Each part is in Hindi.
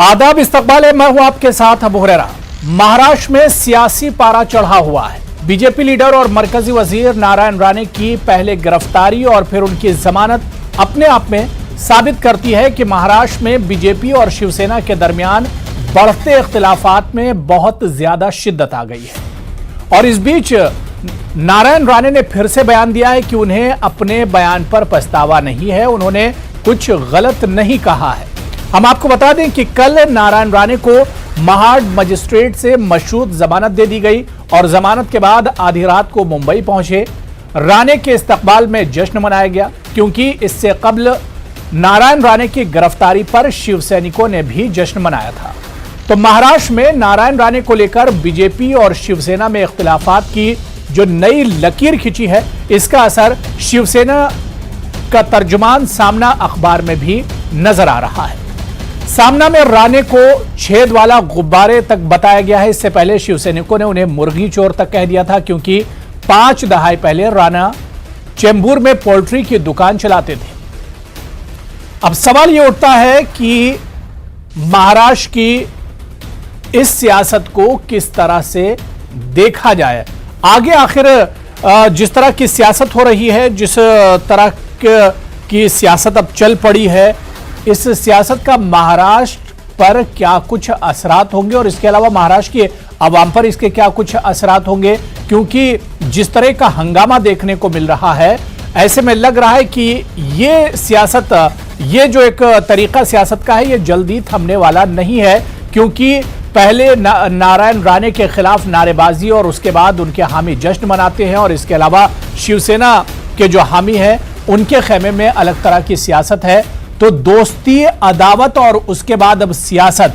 आदाब, इस्तकबाल है। मैं हूं आपके साथ अबू हुरैरा। महाराष्ट्र में सियासी पारा चढ़ा हुआ है। बीजेपी लीडर और मरकजी वजीर नारायण राणे की पहले गिरफ्तारी और फिर उनकी जमानत अपने आप में साबित करती है कि महाराष्ट्र में बीजेपी और शिवसेना के दरमियान बढ़ते इख्तिलाफात में बहुत ज्यादा शिद्दत आ गई है। और इस बीच नारायण राणे ने फिर से बयान दिया है कि उन्हें अपने बयान पर पछतावा नहीं है, उन्होंने कुछ गलत नहीं कहा है। हम आपको बता दें कि कल नारायण राणे को महाड मजिस्ट्रेट से मशरूत जमानत दे दी गई और जमानत के बाद आधी रात को मुंबई पहुंचे। राणे के इस्तकबाल में जश्न मनाया गया क्योंकि इससे कबल नारायण राणे की गिरफ्तारी पर शिवसैनिकों ने भी जश्न मनाया था। तो महाराष्ट्र में नारायण राणे को लेकर बीजेपी और शिवसेना में इख्तिलाफात की जो नई लकीर खिंची है, इसका असर शिवसेना का तर्जुमान सामना अखबार में भी नजर आ रहा है। सामना में राणे को छेद वाला गुब्बारे तक बताया गया है। इससे पहले शिवसैनिकों ने उन्हें मुर्गी चोर तक कह दिया था क्योंकि 5 दहाई पहले राणा चेंबूर में पोल्ट्री की दुकान चलाते थे। अब सवाल यह उठता है कि महाराष्ट्र की इस सियासत को किस तरह से देखा जाए आगे। आखिर जिस तरह की सियासत हो रही है, जिस तरह की सियासत अब चल पड़ी है, इस सियासत का महाराष्ट्र पर क्या कुछ असरात होंगे और इसके अलावा महाराष्ट्र के अवाम पर इसके क्या कुछ असरात होंगे, क्योंकि जिस तरह का हंगामा देखने को मिल रहा है, ऐसे में लग रहा है कि ये सियासत, ये जो एक तरीका सियासत का है, ये जल्दी थमने वाला नहीं है। क्योंकि पहले नारायण राणे के खिलाफ नारेबाजी और उसके बाद उनके हामी जश्न मनाते हैं और इसके अलावा शिवसेना के जो हामी हैं उनके खेमे में अलग तरह की सियासत है। तो दोस्ती, अदावत और उसके बाद अब सियासत,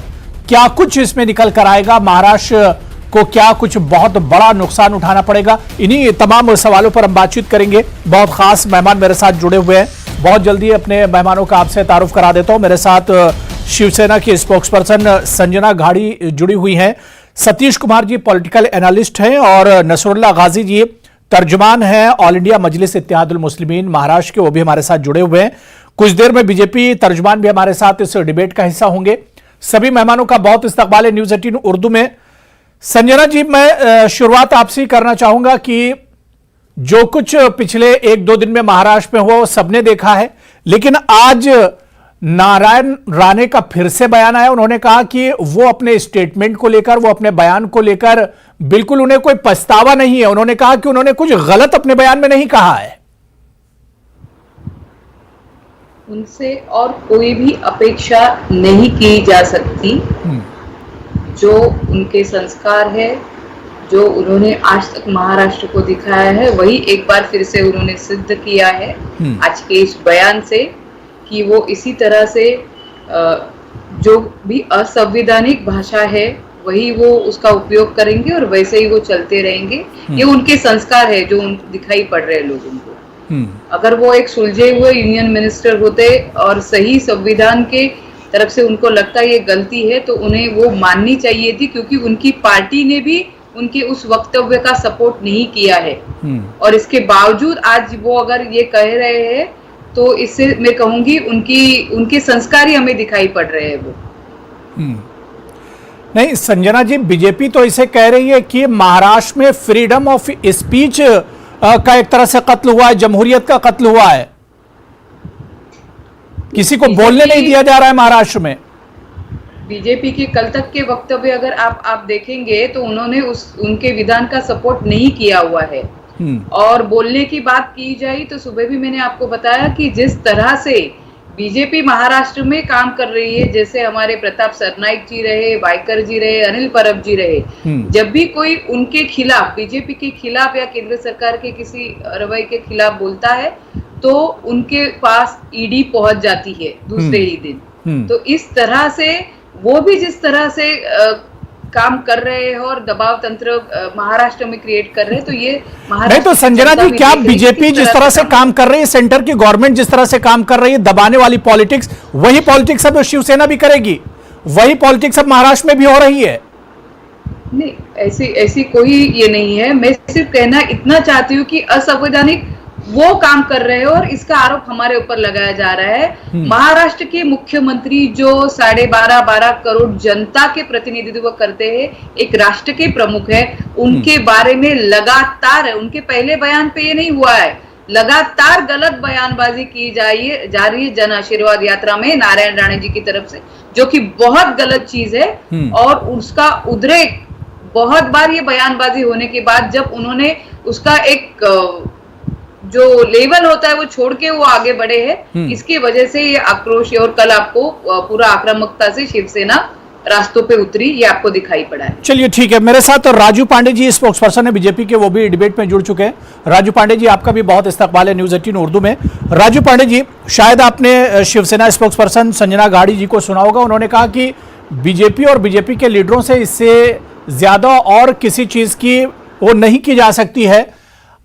क्या कुछ इसमें निकल कर आएगा? महाराष्ट्र को क्या कुछ बहुत बड़ा नुकसान उठाना पड़ेगा? इन्हीं तमाम सवालों पर हम बातचीत करेंगे। बहुत खास मेहमान मेरे साथ जुड़े हुए हैं। बहुत जल्दी अपने मेहमानों का आपसे तारुफ करा देता हूं। मेरे साथ शिवसेना की स्पोक्सपर्सन संजना घाड़ी जुड़ी हुई हैं, सतीश कुमार जी पॉलिटिकल एनालिस्ट हैं और नसरुल्लाह गाजी जी तर्जुमान हैं ऑल इंडिया मजलिस इत्तेहादुल मुस्लिमीन महाराष्ट्र के, वो भी हमारे साथ जुड़े हुए हैं। कुछ देर में बीजेपी तर्जुमान भी हमारे साथ इस डिबेट का हिस्सा होंगे। सभी मेहमानों का बहुत इस्तकबाल है न्यूज़ 18 उर्दू में। संजना जी, मैं शुरुआत आपसे करना चाहूंगा कि जो कुछ पिछले 1-2 दिन में महाराष्ट्र में हुआ वो सबने देखा है, लेकिन आज नारायण राणे का फिर से बयान आया। उन्होंने कहा कि वो अपने स्टेटमेंट को लेकर, वो अपने बयान को लेकर बिल्कुल उन्हें कोई पछतावा नहीं है। उन्होंने कहा कि उन्होंने कुछ गलत अपने बयान में नहीं कहा है। उनसे और कोई भी अपेक्षा नहीं की जा सकती। जो उनके संस्कार है, जो उन्होंने आज तक महाराष्ट्र को दिखाया है, वही एक बार फिर से उन्होंने सिद्ध किया है आज के इस बयान से, कि वो इसी तरह से जो भी असंवैधानिक भाषा है वही वो उसका उपयोग करेंगे और वैसे ही वो चलते रहेंगे। ये उनके संस्कार है जो दिखाई पड़ रहे हैं लोगों को। अगर वो एक सुलझे हुए यूनियन मिनिस्टर होते और सही संविधान के तरफ से उनको लगता है ये गलती है, तो उन्हें वो माननी चाहिए थी, क्योंकि उनकी पार्टी ने भी उनके उस वक्तव्य का सपोर्ट नहीं किया है। और इसके बावजूद आज वो अगर ये कह रहे हैं, तो इससे मैं कहूंगी उनके संस्कार ही हमें दिखाई पड़ रहे हैं वो। नहीं संजना जी, बीजेपी तो इसे कह रही है कि महाराष्ट्र में फ्रीडम ऑफ स्पीच का एक तरह से कत्ल हुआ है, जमहूरियत का कत्ल हुआ है। किसी को बोलने नहीं दिया जा रहा है महाराष्ट्र में। बीजेपी के कल तक के वक्तव्य अगर आप देखेंगे तो उन्होंने उनके विधान का सपोर्ट नहीं किया हुआ है। और बोलने की बात की जाए तो सुबह भी मैंने आपको बताया कि जिस तरह से बीजेपी महाराष्ट्र में काम कर रही है, जैसे हमारे प्रताप सरनाईक जी रहे, वायकर जी रहे, अनिल परब जी रहे, जब भी कोई उनके खिलाफ, बीजेपी के खिलाफ या केंद्र सरकार के किसी रवैये के खिलाफ बोलता है, तो उनके पास ईडी पहुंच जाती है दूसरे ही दिन। तो इस तरह से वो भी जिस तरह से काम कर रहे हैं और दबाव तंत्र महाराष्ट्र में क्रिएट कर रहे हैं, तो ये नहीं तो संजना जी, क्या बीजेपी जिस तरह से काम कर रही है, सेंटर की गवर्नमेंट जिस तरह से काम कर रही है, दबाने वाली पॉलिटिक्स, वही पॉलिटिक्स अब शिवसेना भी करेगी, वही पॉलिटिक्स अब महाराष्ट्र में भी हो रही है? नहीं, ऐसी कोई ये नहीं है। मैं सिर्फ कहना इतना चाहती हूँ कि असंवैधानिक वो काम कर रहे हैं और इसका आरोप हमारे ऊपर लगाया जा रहा है। महाराष्ट्र के मुख्यमंत्री जो 12.5 करोड़ जनता के प्रतिनिधित्व करते हैं, एक राष्ट्र के प्रमुख है, उनके बारे में लगातार, उनके पहले बयान पे ये नहीं हुआ है, लगातार गलत बयानबाजी की जा रही है जन आशीर्वाद यात्रा में नारायण राणे जी की तरफ से, जो कि बहुत गलत चीज है। और उसका उद्रेक बहुत बार ये बयानबाजी होने के बाद जब उन्होंने उसका एक जो लेवल होता है वो छोड़ के वो आगे बढ़े हैं, इसकी वजह से ये आक्रोश, और कल आपको पूरा आक्रामकता से शिवसेना रास्तों पे उतरी, ये आपको दिखाई पड़ा है। चलिए ठीक है, मेरे साथ राजू पांडे जी स्पोक्स पर्सन है बीजेपी के, वो भी डिबेट में जुड़ चुके हैं। राजू पांडे जी, आपका भी बहुत इस्तकबाल है न्यूज 18 उर्दू में। राजू पांडे जी, शायद आपने शिवसेना स्पोक्स पर्सन संजना गाड़ी जी को सुना होगा, उन्होंने कहा कि बीजेपी और बीजेपी के लीडरों से इससे ज्यादा और किसी चीज की वो नहीं की जा सकती है।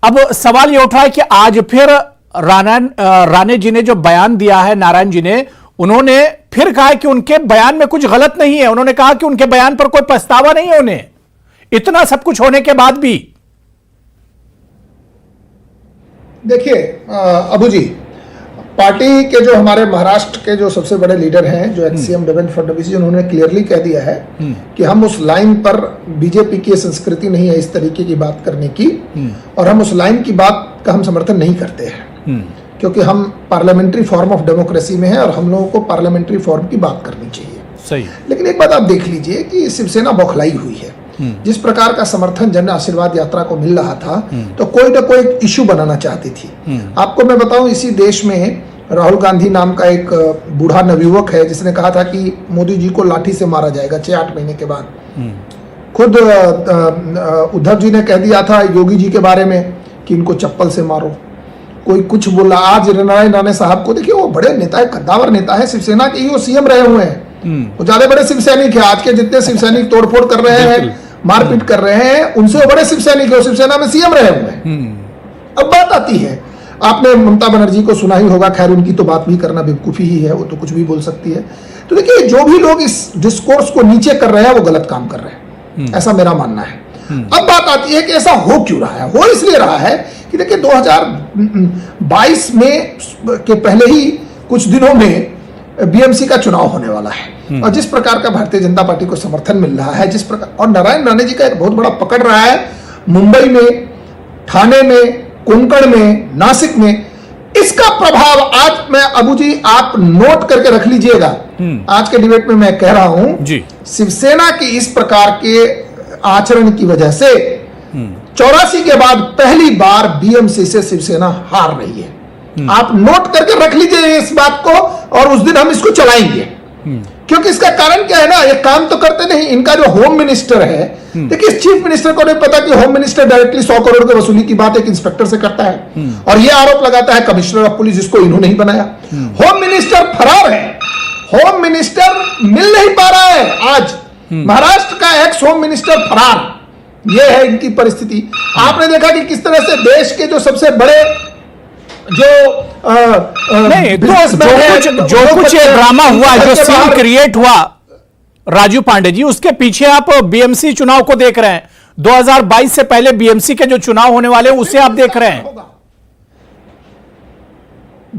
अब सवाल ये उठ रहा है कि आज फिर राणे जी ने जो बयान दिया है, नारायण जी ने, उन्होंने फिर कहा कि उनके बयान में कुछ गलत नहीं है। उन्होंने कहा कि उनके बयान पर कोई पछतावा नहीं है उन्हें, इतना सब कुछ होने के बाद भी। देखिए अबू जी, पार्टी के जो हमारे महाराष्ट्र के जो सबसे बड़े लीडर हैं, जो एक्स-सीएम देवेंद्र फडणवीस जी, उन्होंने क्लियरली कह दिया है कि हम उस लाइन पर, बीजेपी की संस्कृति नहीं है इस तरीके की बात करने की, और हम उस लाइन की बात का हम समर्थन नहीं करते हैं, क्योंकि हम पार्लियामेंट्री फॉर्म ऑफ डेमोक्रेसी में हैं और हम लोगों को पार्लियामेंट्री फॉर्म की बात करनी चाहिए। सही। लेकिन एक बात आप देख लीजिए कि शिवसेना बौखलाई हुई है। जिस प्रकार का समर्थन जन आशीर्वाद यात्रा को मिल रहा था, तो कोई ना कोई इश्यू बनाना चाहती थी। आपको मैं बताऊं, इसी देश में राहुल गांधी नाम का एक बूढ़ा नवयुवक है जिसने कहा था कि मोदी जी को लाठी से मारा जाएगा 6-8 महीने के बाद। खुद उद्धव जी ने कह दिया था योगी जी के बारे में कि इनको चप्पल से मारो, कोई कुछ बोला। आज नारायण राणे साहब को देखिए, वो बड़े नेता है, कद्दावर नेता है, शिवसेना के ही वो सीएम रहे हुए हैं, वो ज्यादा बड़े शिव सैनिक है। आज के जितने शिव सैनिक तोड़फोड़ कर रहे हैं, मारपीट कर रहे हैं, उनसे वो बड़े शिव सैनिक है, शिवसेना में सीएम रहे हुए हैं। अब बात आती है, आपने ममता बनर्जी को सुना ही होगा, खैर उनकी तो बात भी करना बेवकूफी ही है, वो तो कुछ भी बोल सकती है। तो देखिए, जो भी लोग इस डिस्कोर्स को नीचे कर रहे हैं वो गलत काम कर रहे हैं, ऐसा मेरा मानना है। अब बात आती है कि ऐसा हो क्यों रहा है। हो इसलिए रहा है कि देखिए 2022 में के पहले ही कुछ दिनों में बीएमसी का चुनाव होने वाला है, और जिस प्रकार का भारतीय जनता पार्टी को समर्थन मिल रहा है, जिस प्रकार, और नारायण राणे जी का एक बहुत बड़ा पकड़ रहा है मुंबई में, ठाणे में, कोंकण में, नासिक में, इसका प्रभाव आज मैं अबू जी आप नोट करके रख लीजिएगा। आज के डिबेट में मैं कह रहा हूं, शिवसेना की इस प्रकार के आचरण की वजह से 84 के बाद पहली बार बीएमसी से शिवसेना हार रही है। आप नोट करके रख लीजिए इस बात को, और उस दिन हम इसको चलाएंगे। क्योंकि इसका कारण क्या है ना, ये काम तो करते नहीं। इनका जो होम मिनिस्टर है, देखिए चीफ मिनिस्टर को नहीं पता कि होम मिनिस्टर डायरेक्टली 100 करोड़ की वसूली की बात एक इंस्पेक्टर से करता है, और ये आरोप लगाता है कमिश्नर ऑफ पुलिस, जिसको इन्होंने ही बनाया। होम मिनिस्टर फरार है, होम मिनिस्टर मिल नहीं पा रहा है। आज महाराष्ट्र का एक्स होम मिनिस्टर फरार, ये है इनकी परिस्थिति। आपने देखा कि किस तरह से देश के जो सबसे बड़े नहीं, जो कुछ ड्रामा हुआ, जो सीन क्रिएट हुआ राजू पांडे जी, उसके पीछे आप बीएमसी चुनाव को देख रहे हैं। 2022 से पहले बीएमसी के जो चुनाव होने वाले हैं उसे आप देख रहे हैं।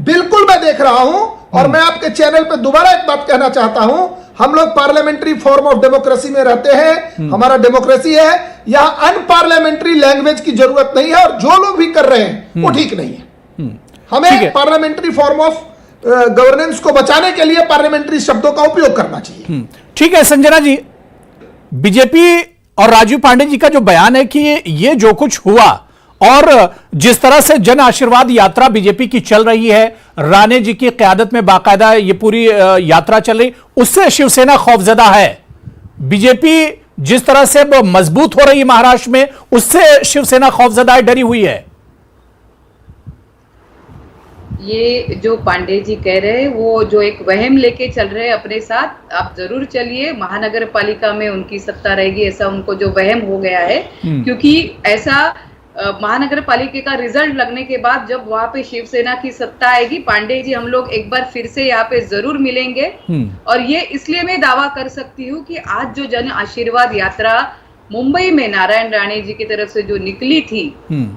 बिल्कुल मैं देख रहा हूं, और मैं आपके चैनल पे दोबारा एक बात कहना चाहता हूं, हम लोग पार्लियामेंट्री फॉर्म ऑफ डेमोक्रेसी में रहते हैं, हमारा डेमोक्रेसी है, यहां अनपार्लियामेंट्री लैंग्वेज की जरूरत नहीं है, और जो लोग भी कर रहे हैं वो ठीक नहीं है। हमें पार्लियामेंट्री फॉर्म ऑफ गवर्नेंस को बचाने के लिए पार्लियामेंट्री शब्दों का उपयोग करना चाहिए। ठीक है संजना जी, बीजेपी और राजू पांडे जी का जो बयान है कि ये जो कुछ हुआ, और जिस तरह से जन आशीर्वाद यात्रा बीजेपी की चल रही है, राणे जी की क़यादत में बाकायदा ये पूरी यात्रा चल रही, उससे शिवसेना खौफजदा है। बीजेपी जिस तरह से मजबूत हो रही है महाराष्ट्र में, उससे शिवसेना खौफजदा है, डरी हुई है। ये जो पांडे जी कह रहे हैं, वो जो एक वहम लेके चल रहे हैं अपने साथ। आप जरूर चलिए, महानगर पालिका में उनकी सत्ता रहेगी, ऐसा उनको जो वहम हो गया है। क्योंकि ऐसा महानगर पालिका का रिजल्ट लगने के बाद जब वहां पे शिवसेना की सत्ता आएगी, पांडे जी हम लोग एक बार फिर से यहाँ पे जरूर मिलेंगे। और ये इसलिए मैं दावा कर सकती हूँ कि आज जो जन आशीर्वाद यात्रा मुंबई में नारायण राणे जी की तरफ से जो निकली थी,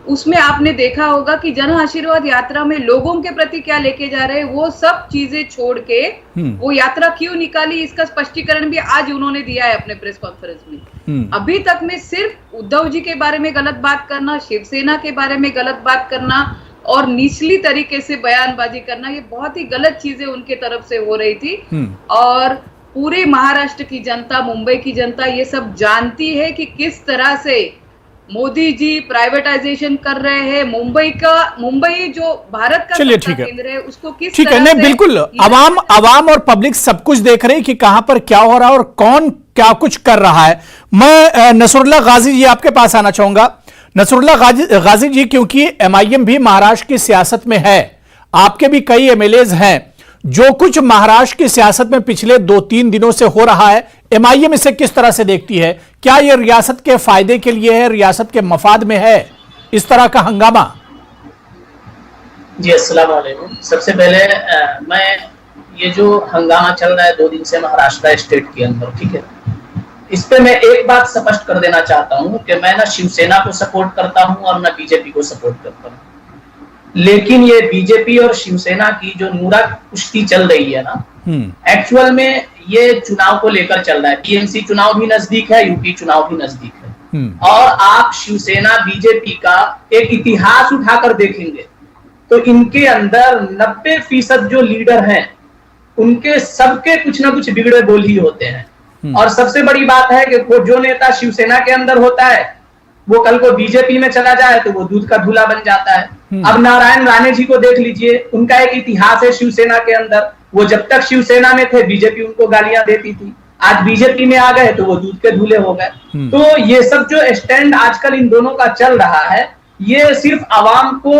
उसमें आपने देखा होगा कि जन आशीर्वाद यात्रा में लोगों के प्रति क्या लेके जा रहे हैं, वो सब चीजें छोड़ के वो यात्रा क्यों निकाली, इसका स्पष्टीकरण भी आज उन्होंने दिया है अपने प्रेस कॉन्फ्रेंस में। अभी तक में सिर्फ उद्धव जी के बारे में गलत बात करना, शिवसेना के बारे में गलत बात करना और निचली तरीके से बयानबाजी करना, ये बहुत ही गलत चीजें उनके तरफ से हो रही थी। और पूरे महाराष्ट्र की जनता, मुंबई की जनता ये सब जानती है कि किस तरह से मोदी जी प्राइवेटाइजेशन कर रहे हैं। मुंबई जो भारत का केंद्र है उसको किस ठीक है, नहीं बिल्कुल, अवाम और पब्लिक सब कुछ देख रहे हैं कि कहां पर क्या हो रहा है और कौन क्या कुछ कर रहा है। मैं नसरुल्लाह गाजी जी आपके पास आना चाहूंगा। नसरुल्लाह गाजी जी, क्योंकि एमआईएम भी महाराष्ट्र की सियासत में है, आपके भी कई एमएलएज हैं, जो कुछ महाराष्ट्र की सियासत में पिछले 2-3 दिनों से हो रहा है, एमआईएम इसे किस तरह से देखती है? क्या यह रियासत के फायदे के लिए है, रियासत के मफाद में है इस तरह का हंगामा? जी अस्सलाम वालेकुम। सबसे पहले मैं ये जो हंगामा चल रहा है 2 दिन से महाराष्ट्र स्टेट के अंदर, ठीक है, इस पे मैं एक बात स्पष्ट कर देना चाहता हूं कि मैं ना शिवसेना को सपोर्ट करता हूं और ना बीजेपी को सपोर्ट करता हूं, लेकिन ये बीजेपी और शिवसेना की जो नूरा कुश्ती चल रही है ना, एक्चुअल में ये चुनाव को लेकर चल रहा है। टीएमसी चुनाव भी नजदीक है, यूपी चुनाव भी नजदीक है, और आप शिवसेना बीजेपी का एक इतिहास उठाकर देखेंगे तो इनके अंदर 90% जो लीडर हैं उनके सबके कुछ ना कुछ बिगड़े बोल ही होते हैं। और सबसे बड़ी बात है कि जो नेता शिवसेना के अंदर होता है वो कल को बीजेपी में चला जाए तो वो दूध का धूला बन जाता है। अब नारायण राणे जी को देख लीजिए, उनका एक इतिहास है शिवसेना के अंदर। वो जब तक शिवसेना में थे बीजेपी उनको गालियां देती थी, आज बीजेपी में आ गए तो वो दूध के धूले हो गए। तो ये सब जो स्टैंड आजकल इन दोनों का चल रहा है, ये सिर्फ आवाम को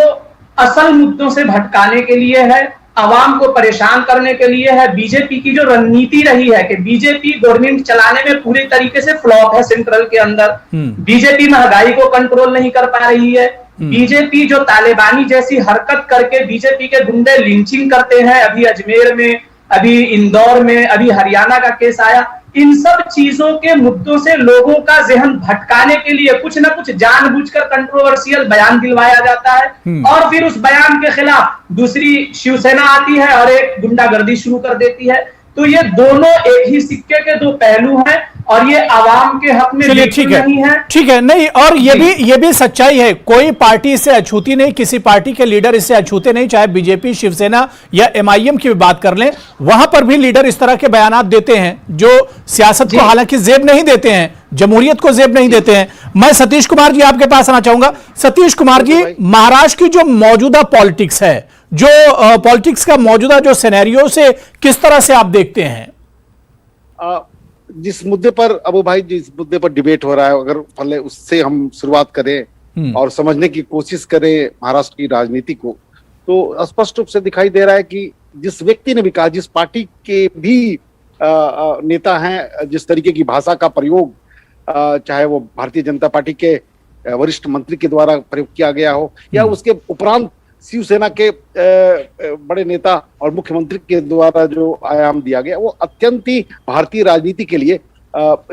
असल मुद्दों से भटकाने के लिए है, आवाम को परेशान करने के लिए है। बीजेपी की जो रणनीति रही है कि बीजेपी गवर्नमेंट चलाने में पूरी तरीके से फ्लॉप है सेंट्रल के अंदर। बीजेपी महंगाई को कंट्रोल नहीं कर पा रही है। बीजेपी जो तालिबानी जैसी हरकत करके बीजेपी के गुंडे लिंचिंग करते हैं, अभी अजमेर में, अभी इंदौर में, अभी हरियाणा का केस आया, इन सब चीजों के मुद्दों से लोगों का जहन भटकाने के लिए कुछ ना कुछ जानबूझकर कंट्रोवर्शियल बयान दिलवाया जाता है और फिर उस बयान के खिलाफ दूसरी शिवसेना आती है और एक गुंडागर्दी शुरू कर देती है। तो ये दोनों एक ही सिक्के के दो पहलू हैं और ये आवाम के हक में बिल्कुल नहीं है। ठीक है, नहीं, और ये भी सच्चाई है, कोई पार्टी इससे अछूती नहीं, किसी पार्टी के लीडर इससे अछूते नहीं, चाहे बीजेपी, शिवसेना या एमआईएम की भी बात कर लें, वहां पर भी लीडर इस तरह के बयानात देते हैं जो सियासत को हालांकि जेब नहीं देते हैं, जमहूरियत को जेब नहीं देते हैं। मैं सतीश कुमार जी आपके पास आना चाहूंगा। सतीश कुमार जी, महाराष्ट्र की जो मौजूदा पॉलिटिक्स है, जो पॉलिटिक्स का मौजूदा जो सिनेरियो से किस तरह से आप देखते हैं? जिस मुद्दे पर अबू भाई जिस मुद्दे पर डिबेट हो रहा है, अगर पहले उससे हम शुरुआत करें और समझने की कोशिश करें महाराष्ट्र की राजनीति को, तो स्पष्ट रूप से दिखाई दे रहा है कि जिस व्यक्ति ने भी कहा, जिस पार्टी के भी नेता हैं, जिस तरीके की भाषा का प्रयोग चाहे वो भारतीय जनता पार्टी के वरिष्ठ मंत्री के द्वारा प्रयोग किया गया हो या उसके उपरांत शिवसेना के बड़े नेता और मुख्यमंत्री के द्वारा जो आयाम दिया गया, वो अत्यंत ही भारतीय राजनीति के लिए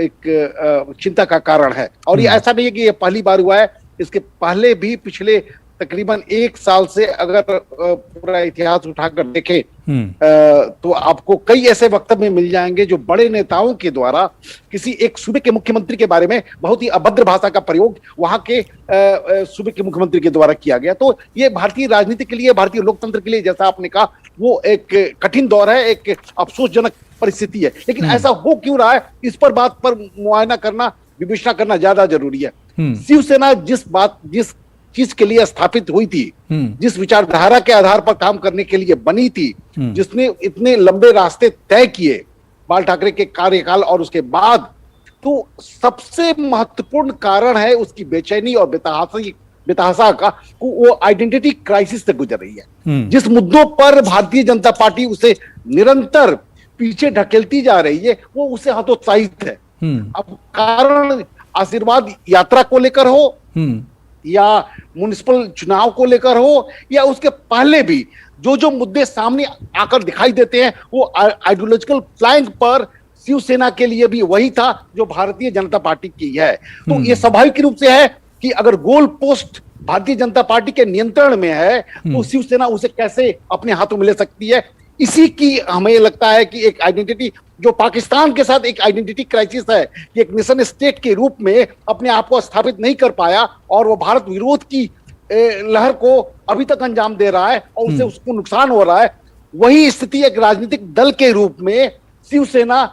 एक चिंता का कारण है। और ये ऐसा नहीं है कि ये पहली बार हुआ है, इसके पहले भी पिछले तकरीबन 1 साल से अगर पूरा इतिहास उठाकर देखें तो आपको कई ऐसे वक्तव्य मिल जाएंगे जो बड़े नेताओं के द्वारा किसी एक सूबे के मुख्यमंत्री के बारे में बहुत ही अभद्र भाषा का प्रयोग वहां के सूबे के मुख्यमंत्री के द्वारा किया गया। तो ये भारतीय राजनीति के लिए, भारतीय लोकतंत्र के लिए, जैसा आपने कहा, वो एक कठिन दौर है, एक अफसोसजनक परिस्थिति है। लेकिन ऐसा हो क्यों रहा है, इस पर बात पर मुआयना करना, विवेचना करना ज्यादा जरूरी है। शिवसेना जिस चीज के लिए स्थापित हुई थी, जिस विचारधारा के आधार पर काम करने के लिए बनी थी, जिसने इतने लंबे रास्ते तय किए बाल ठाकरे के कार्यकाल और उसके बाद, तो सबसे महत्वपूर्ण कारण है उसकी बेचैनी और बेतहासा का, वो आइडेंटिटी क्राइसिस से गुजर रही है। जिस मुद्दों पर भारतीय जनता पार्टी उसे निरंतर पीछे ढकेलती जा रही है, वो उसे हतोत्साहित है। अब कारण आशीर्वाद यात्रा को लेकर हो या म्युनिसिपल चुनाव को लेकर हो या उसके पहले भी जो मुद्दे सामने आकर दिखाई देते हैं, वो आइडियोलॉजिकल फ्लैंक पर शिवसेना के लिए भी वही था जो भारतीय जनता पार्टी की है। तो ये स्वाभाविक रूप से है कि अगर goal post Bharatiya Janata party के नियंत्रण में है तो शिवसेना उसे कैसे अपने हाथों में ले सकती है। इसी की हमें लगता है कि एक आइडेंटिटी जो पाकिस्तान के साथ एक आइडेंटिटी क्राइसिस है कि एक नेशन स्टेट के रूप में अपने आप को स्थापित नहीं कर पाया और वो भारत विरोध की लहर को अभी तक अंजाम दे रहा है और उससे उसको नुकसान हो रहा है। वही स्थिति एक राजनीतिक दल के रूप में शिवसेना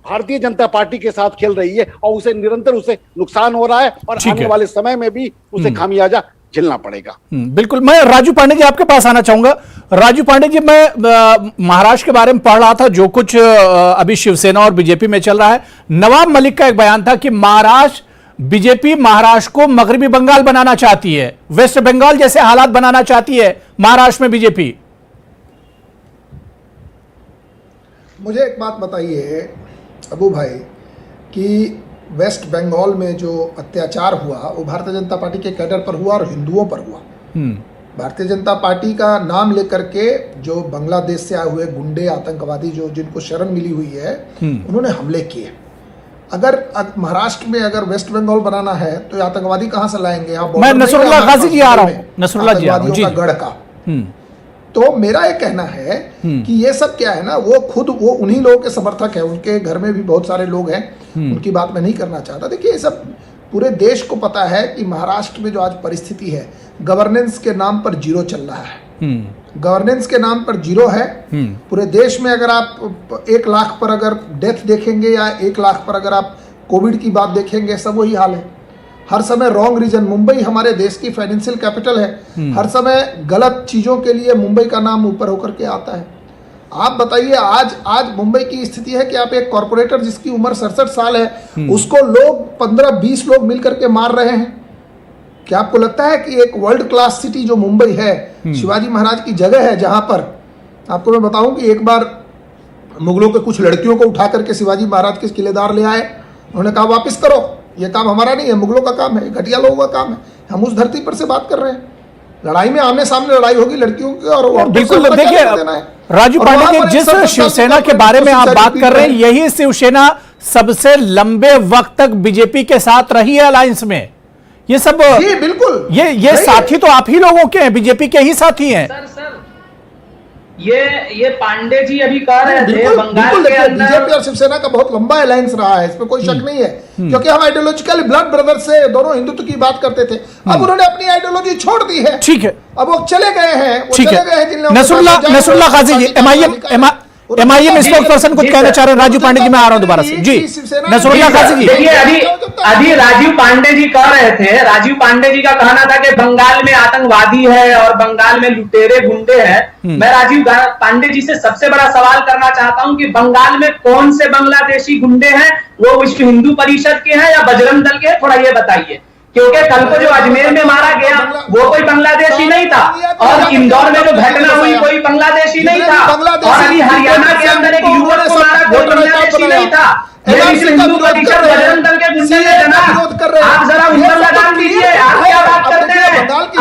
भारतीय जनता पार्टी के साथ खेल रही है और उसे निरंतर उसे नुकसान हो रहा है और आने वाले समय में भी उसे खामियाजा झेलना पड़ेगा। बिल्कुल। मैं राजू पांडे जी आपके पास आना चाहूंगा। राजू पांडे जी, मैं महाराष्ट्र के बारे में पढ़ रहा था जो कुछ अभी शिवसेना और बीजेपी में चल रहा है। नवाब मलिक का एक बयान था कि बीजेपी महाराष्ट्र को मगरबी बंगाल बनाना चाहती है, वेस्ट बंगाल जैसे हालात बनाना चाहती है महाराष्ट्र में बीजेपी। मुझे एक बात बताइए अबू भाई कि वेस्ट बंगाल में जो अत्याचार हुआ वो भारतीय जनता पार्टी के कैडर पर हुआ और हिंदुओं पर हुआ। भारतीय जनता पार्टी का नाम लेकर के जो बांग्लादेश से आए हुए गुंडे आतंकवादी जो जिनको शरण मिली हुई है उन्होंने हमले किए। अगर महाराष्ट्र में अगर वेस्ट बंगाल बनाना है तो आतंकवादी कहां से लाएंगे? मैं नसरुल्लाह गाजी जी आ रहा हूं, नसरुल्लाह जी आ रहा हूं जी। गढ़ का तो मेरा ये कहना है कि ये सब क्या है ना, वो उन्हीं लोगों के समर्थक है, उनके घर में भी बहुत सारे लोग हैं, उनकी बात मैं नहीं करना चाहता। देखिए ये सब पूरे देश को पता है कि महाराष्ट्र में जो आज परिस्थिति है गवर्नेंस के नाम पर जीरो चल रहा है। गवर्नेंस के नाम पर जीरो है पूरे देश में। अगर आप 1 लाख पर अगर डेथ देखेंगे या 1 लाख पर अगर आप कोविड की बात देखेंगे सब वही हाल है। हर समय रॉन्ग रीजन, मुंबई हमारे देश की फाइनेंशियल कैपिटल है, हर समय गलत चीजों के लिए मुंबई का नाम ऊपर होकर के आता है। आप बताइए आज मुंबई की स्थिति है कि आप एक कॉर्पोरेटर जिसकी उम्र 67 साल है उसको लोग 15-20 लोग मिलकर के मार रहे हैं। क्या आपको लगता है कि एक वर्ल्ड क्लास सिटी जो मुंबई है, शिवाजी महाराज की जगह है, जहां पर आपको मैं बताऊं कि एक बार मुगलों के कुछ लड़कियों को उठा करके शिवाजी महाराज के किलेदार ले आए, उन्होंने कहा वापिस करो, ये काम हमारा नहीं है, मुगलों का काम है, घटिया लोगों का काम है। हम उस धरती पर से बात कर रहे हैं। लड़ाई में आमने सामने लड़ाई होगी लड़कियों की और बिल्कुल। देखिए राजू पांडे जी, जिस शिवसेना के बारे में आप बात कर रहे हैं यही शिवसेना सबसे लंबे वक्त तक बीजेपी के साथ रही है अलायंस में। ये सब बिल्कुल ये साथी तो आप ही लोगों के हैं, बीजेपी के ही साथी हैं। सर ये पांडे जी अभी कह रहे थे बंगाल के अंदर बीजेपी और शिवसेना का बहुत लंबा अलायंस रहा है, इसमें कोई शक नहीं है, क्योंकि हम आइडियोलॉजिकली ब्लड ब्रदर्स से दोनों हिंदुत्व की बात करते थे। अब उन्होंने अपनी आइडियोलॉजी छोड़ दी है, ठीक है, अब वो चले गए हैं। नसरुल्लाह गाजी जी, एमआईएम स्पोक्स पर्सन कुछ कहना चाह रहे हैं। राजू पांडे जी मैं आ रहा हूं दोबारा से जी। नसरुल्लाह गाजी जी, देखिए अभी राजीव पांडे जी कह रहे थे, राजीव पांडे जी का कहना था कि बंगाल में आतंकवादी है और बंगाल में लुटेरे गुंडे हैं। मैं राजीव पांडे जी से सबसे बड़ा सवाल करना चाहता हूं कि बंगाल में कौन से बांग्लादेशी गुंडे हैं? वो विश्व हिंदू परिषद के हैं या बजरंग दल के हैं? थोड़ा ये बताइए, क्योंकि कल को जो अजमेर में मारा गया वो कोई बांग्लादेशी नहीं था और इंदौर में जो घटना हुई कोई बांग्लादेशी नहीं था और अभी हरियाणा के अंदर एक युवक को मारा कोई बांग्लादेशी नहीं था। विश्व हिंदू परिषद बजरंग दल के गुंडे ने जनाब, आप जरा उन पर लगाम दीजिए। आप क्या बात करते हैं?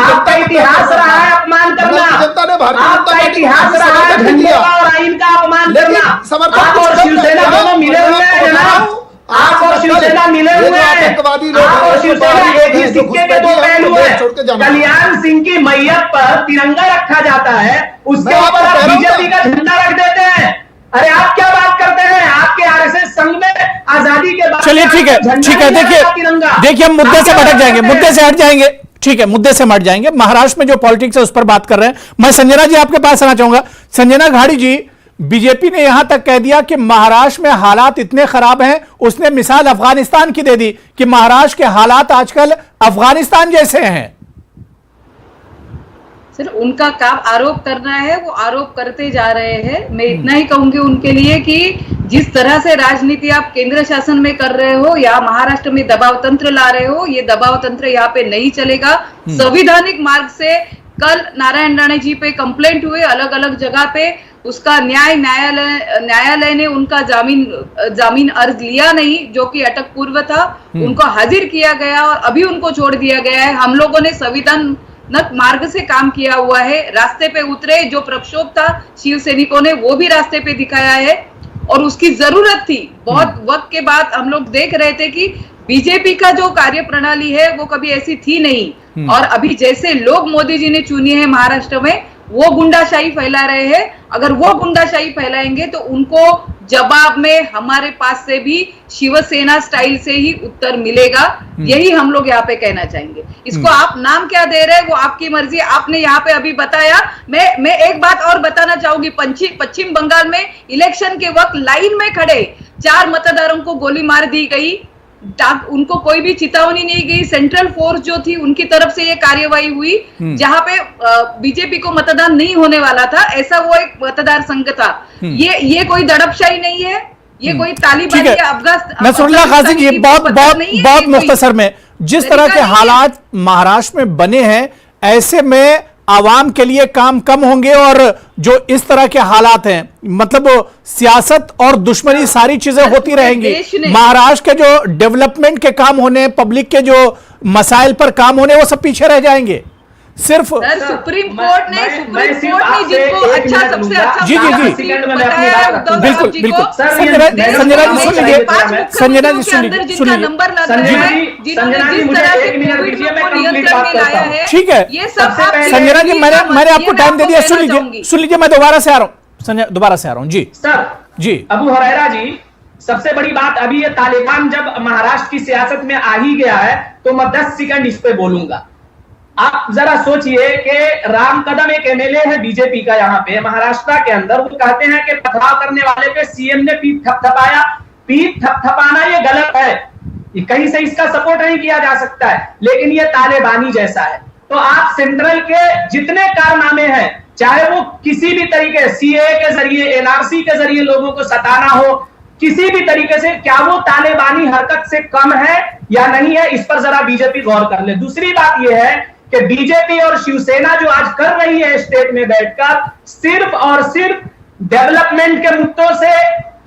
आपका इतिहास रहा है अपमान करना, आपका इतिहास रहा है झंडे का और आइन का अपमान करना। आप और शिवसेना दोनों मिले हुए हैं जनाब, आप और शिवसेना मिले हुए हैं, आप और शिवसेना एक ही सिक्के के दो पहलू हैं। कल्याण सिंह की मैयत पर तिरंगा रखा जाता है, उसके ऊपर आप बीजेपी का झंडा रख देते हैं। अरे आप क्या बात करते हैं? आपके आरएसएस संघ में आजादी के बाद चलिए ठीक है। देखिए हम मुद्दे से भटक जाएंगे, मुद्दे से हट जाएंगे, ठीक है, मुद्दे से हट जाएंगे। महाराष्ट्र में जो पॉलिटिक्स है उस पर बात कर रहे हैं। मैं संजना जी आपके पास आना चाहूंगा। संजना घाड़ी जी, बीजेपी ने यहां तक कह दिया कि महाराष्ट्र में हालात इतने खराब हैं, उसने मिसाल अफगानिस्तान की दे दी कि महाराष्ट्र के हालात आजकल अफगानिस्तान जैसे हैं। सिर्फ उनका काम आरोप करना है, वो आरोप करते जा रहे हैं। मैं इतना ही कहूंगी उनके लिए कि जिस तरह से राजनीति आप केंद्र शासन में कर रहे हो या महाराष्ट्र में दबाव तंत्र ला रहे हो, ये दबाव तंत्र यहाँ पे नहीं चलेगा। संवैधानिक मार्ग से कल नारायण राणे जी पे कंप्लेंट हुए अलग अलग जगह पे, उसका न्यायालय ने उनका जामीन अर्ज लिया नहीं, जो कि अटक पूर्व था, उनको हाजिर किया गया और अभी उनको छोड़ दिया गया है। हम लोगों ने संविधानक मार्ग से काम किया हुआ है, रास्ते पे उतरे, जो प्रक्षोभ था शिव सैनिकों ने वो भी रास्ते पे दिखाया है। और उसकी जरूरत थी। बहुत वक्त के बाद हम लोग देख रहे थे कि बीजेपी का जो कार्य प्रणाली है वो कभी ऐसी थी नहीं, और अभी जैसे लोग मोदी जी ने चुने हैं महाराष्ट्र में, वो गुंडाशाही फैला रहे हैं। अगर वो गुंडाशाही फैलाएंगे तो उनको जवाब में हमारे पास से भी शिवसेना स्टाइल से ही उत्तर मिलेगा। यही हम लोग यहाँ पे कहना चाहेंगे। इसको आप नाम क्या दे रहे हैं वो आपकी मर्जी। आपने यहाँ पे अभी बताया। मैं एक बात और बताना चाहूंगी। पश्चिम बंगाल में इलेक्शन के वक्त लाइन में खड़े 4 मतदारों को गोली मार दी गई, उनको कोई भी चेतावनी नहीं गई। सेंट्रल फोर्स जो थी उनकी तरफ से ये कार्यवाही हुई, जहां पे बीजेपी को मतदान नहीं होने वाला था, ऐसा वो एक मतदार संघ था। ये कोई दड़पशाही नहीं है, ये कोई तालिबानी या नसरुल्लाह गाजी जी, बहुत मुख्तसर में जिस तरह के हालात महाराष्ट्र में बने हैं, ऐसे में आवाम के लिए काम कम होंगे, और जो इस तरह के हालात हैं, मतलब सियासत और दुश्मनी सारी चीजें होती रहेंगी। महाराष्ट्र के जो डेवलपमेंट के काम होने, पब्लिक के जो मसाइल पर काम होने, वो सब पीछे रह जाएंगे। सिर्फ सुप्रीम कोर्ट ने जिनको अच्छा सबसे अच्छा जी बिल्कुल बिल्कुल संजना जी सुन लीजिए, संजना जी सुन लीजिए नंबर ठीक है। ये सब संजना जी मैंने आपको टाइम दे दिया। सुन लीजिए मैं दोबारा से आ रहा हूँ जी सर। जी अबू हुरैरा जी, सबसे बड़ी बात, अभी ये तालिबान जब महाराष्ट्र की सियासत में आ ही गया है तो मैं 10 सेकंड इस पे बोलूंगा। आप जरा सोचिए कि राम कदम एक एमएलए है बीजेपी का यहाँ पे महाराष्ट्र के अंदर, वो कहते हैं कि पथराव करने वाले पे सीएम ने पीठ थपथपाया। पीठ थपथपाना ये गलत है, ये कहीं से इसका सपोर्ट नहीं किया जा सकता है, लेकिन ये तालिबानी जैसा है। तो आप सेंट्रल के जितने कारनामे हैं, चाहे वो किसी भी तरीके सीए के जरिए, एनआरसी के जरिए लोगों को सताना हो, किसी भी तरीके से, क्या वो तालिबानी हरकत से कम है या नहीं है, इस पर जरा बीजेपी गौर कर ले। दूसरी बात यह है कि बीजेपी और शिवसेना जो आज कर रही है स्टेट में बैठकर, सिर्फ और सिर्फ डेवलपमेंट के मुद्दों से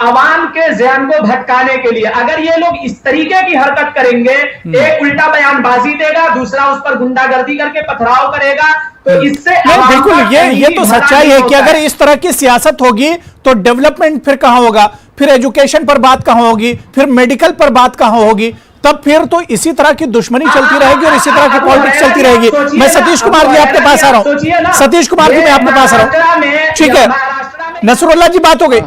आवाम के ज़हन को भटकाने के लिए, अगर ये लोग इस तरीके की हरकत करेंगे, एक उल्टा बयानबाजी देगा, दूसरा उस पर गुंडागर्दी करके पथराव करेगा, तो इससे बिल्कुल ये तो सच्चाई है कि अगर इस तरह की सियासत होगी तो डेवलपमेंट फिर कहां होगा, फिर एजुकेशन पर बात कहां होगी, फिर मेडिकल पर बात कहां होगी, तब फिर तो इसी तरह की दुश्मनी चलती रहेगी और इसी तरह की पॉलिटिक्स चलती रहेगी। मैं सतीश कुमार जी आपके पास आ रहा हूं। सतीश कुमार जी मैं आपके पास आ रहा हूं। ठीक है, नसरुल्लाह जी बात हो गई।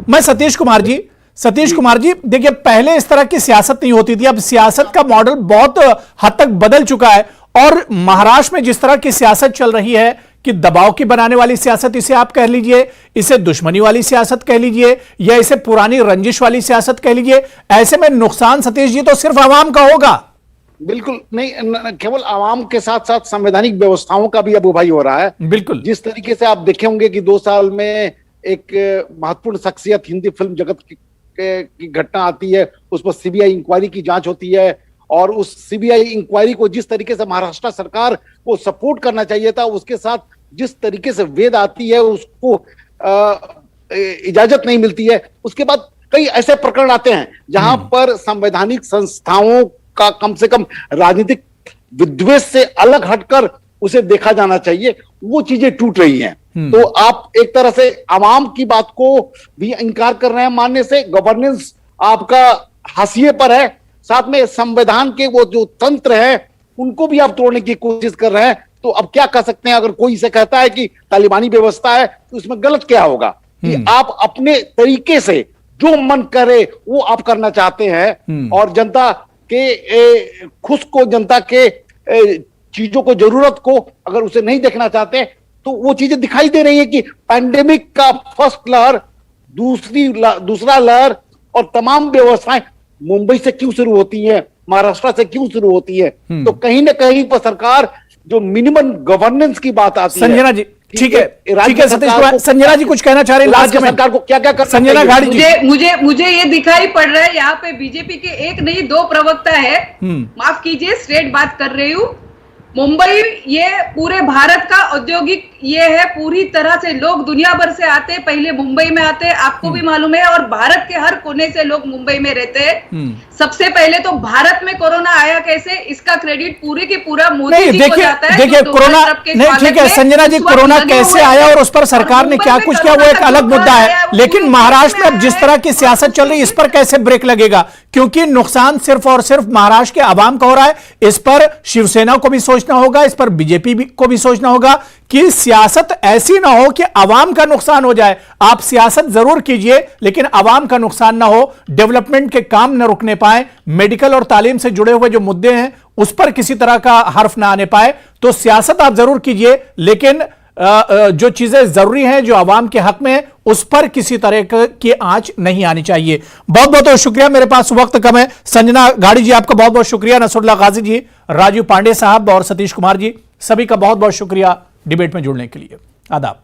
मैं सतीश कुमार जी देखिए, पहले इस तरह की सियासत नहीं होती थी, अब सियासत का मॉडल बहुत हद तक बदल चुका है, और महाराष्ट्र में जिस तरह की सियासत चल रही है कि दबाव की बनाने वाली सियासत, इसे आप कह लीजिए, इसे दुश्मनी वाली सियासत कह लीजिए, या इसे पुरानी रंजिश वाली सियासत कह लीजिए, ऐसे में नुकसान सतीश जी तो सिर्फ आवाम का होगा। बिल्कुल नहीं, केवल आवाम के साथ साथ संवैधानिक व्यवस्थाओं का भी अब भाई हो रहा है। बिल्कुल, जिस तरीके से आप देखे होंगे कि 2 साल में एक महत्वपूर्ण शख्सियत हिंदी फिल्म जगत की घटना आती है, उस पर सीबीआई इंक्वायरी की जांच होती है, और उस सीबीआई इंक्वायरी को जिस तरीके से महाराष्ट्र सरकार को सपोर्ट करना चाहिए था, उसके साथ जिस तरीके से वेद आती है उसको इजाजत नहीं मिलती है। उसके बाद कई ऐसे प्रकरण आते हैं जहां पर संवैधानिक संस्थाओं का कम से कम राजनीतिक विद्वेष से अलग हटकर उसे देखा जाना चाहिए, वो चीजें टूट रही हैं। तो आप एक तरह से आवाम की बात को भी इनकार कर रहे हैं मानने से, गवर्नेंस आपका हाशिए पर है, साथ में संविधान के वो जो तंत्र है उनको भी आप तोड़ने की कोशिश कर रहे हैं। तो अब क्या कर सकते हैं? अगर कोई इसे कहता है कि तालिबानी व्यवस्था है तो इसमें गलत क्या होगा कि आप अपने तरीके से जो मन करे वो आप करना चाहते हैं, और जनता के खुश को, जनता के चीजों को, जरूरत को अगर उसे नहीं देखना चाहते तो वो चीजें दिखाई दे रही है कि पैंडेमिक का फर्स्ट लहर, दूसरा लहर और तमाम व्यवस्थाएं मुंबई से क्यों शुरू होती है, महाराष्ट्र से क्यों शुरू होती है। तो कहीं ना कहीं पर सरकार जो मिनिमम गवर्नेंस की बात आती है। संजना जी ठीक है सतीश कुमार, संजना जी कुछ कहना चाह रहे हैं राज्य सरकार को क्या क्या कर, संजना घाड़ी जी। मुझे ये दिखाई पड़ रहा है यहाँ पे बीजेपी के एक नहीं 2 प्रवक्ता है, माफ कीजिए स्ट्रेट बात कर रही हूँ। मुंबई ये पूरे भारत का औद्योगिक ये है पूरी तरह से लोग दुनिया भर से आते, पहले मुंबई में आते, आपको भी मालूम है, और भारत के हर कोने से लोग मुंबई में रहते हैं। सबसे पहले तो भारत में कोरोना आया कैसे, इसका क्रेडिट पूरे के पूरा मोदी जी को जाता है। देखिए कोरोना नहीं, ठीक है संजना जी, कोरोना कैसे आया और उस पर सरकार ने क्या कुछ किया वो एक अलग मुद्दा है, लेकिन महाराष्ट्र में अब जिस तरह की सियासत चल रही है इस पर कैसे ब्रेक लगेगा? क्योंकि नुकसान सिर्फ और सिर्फ महाराष्ट्र के आवाम का हो रहा है। इस पर शिवसेना को भी सोचना होगा, इस पर बीजेपी को भी सोचना होगा कि सियासत ऐसी ना हो कि आवाम का नुकसान हो जाए। आप सियासत जरूर कीजिए लेकिन आवाम का नुकसान ना हो, डेवलपमेंट के काम न रुकने पाए, मेडिकल और तालीम से जुड़े हुए जो मुद्दे हैं उस पर किसी तरह का हर्फ ना आने पाए। तो सियासत आप जरूर कीजिए लेकिन जो चीजें जरूरी हैं, जो आवाम के हक में है, उस पर किसी तरह की आंच नहीं आनी चाहिए। बहुत बहुत शुक्रिया, मेरे पास वक्त कम है। संजना गाड़ी जी आपका बहुत बहुत शुक्रिया, नसरुल्लाह गाजी जी, राजीव पांडे साहब और सतीश कुमार जी, सभी का बहुत बहुत शुक्रिया डिबेट में जुड़ने के लिए। आदाब।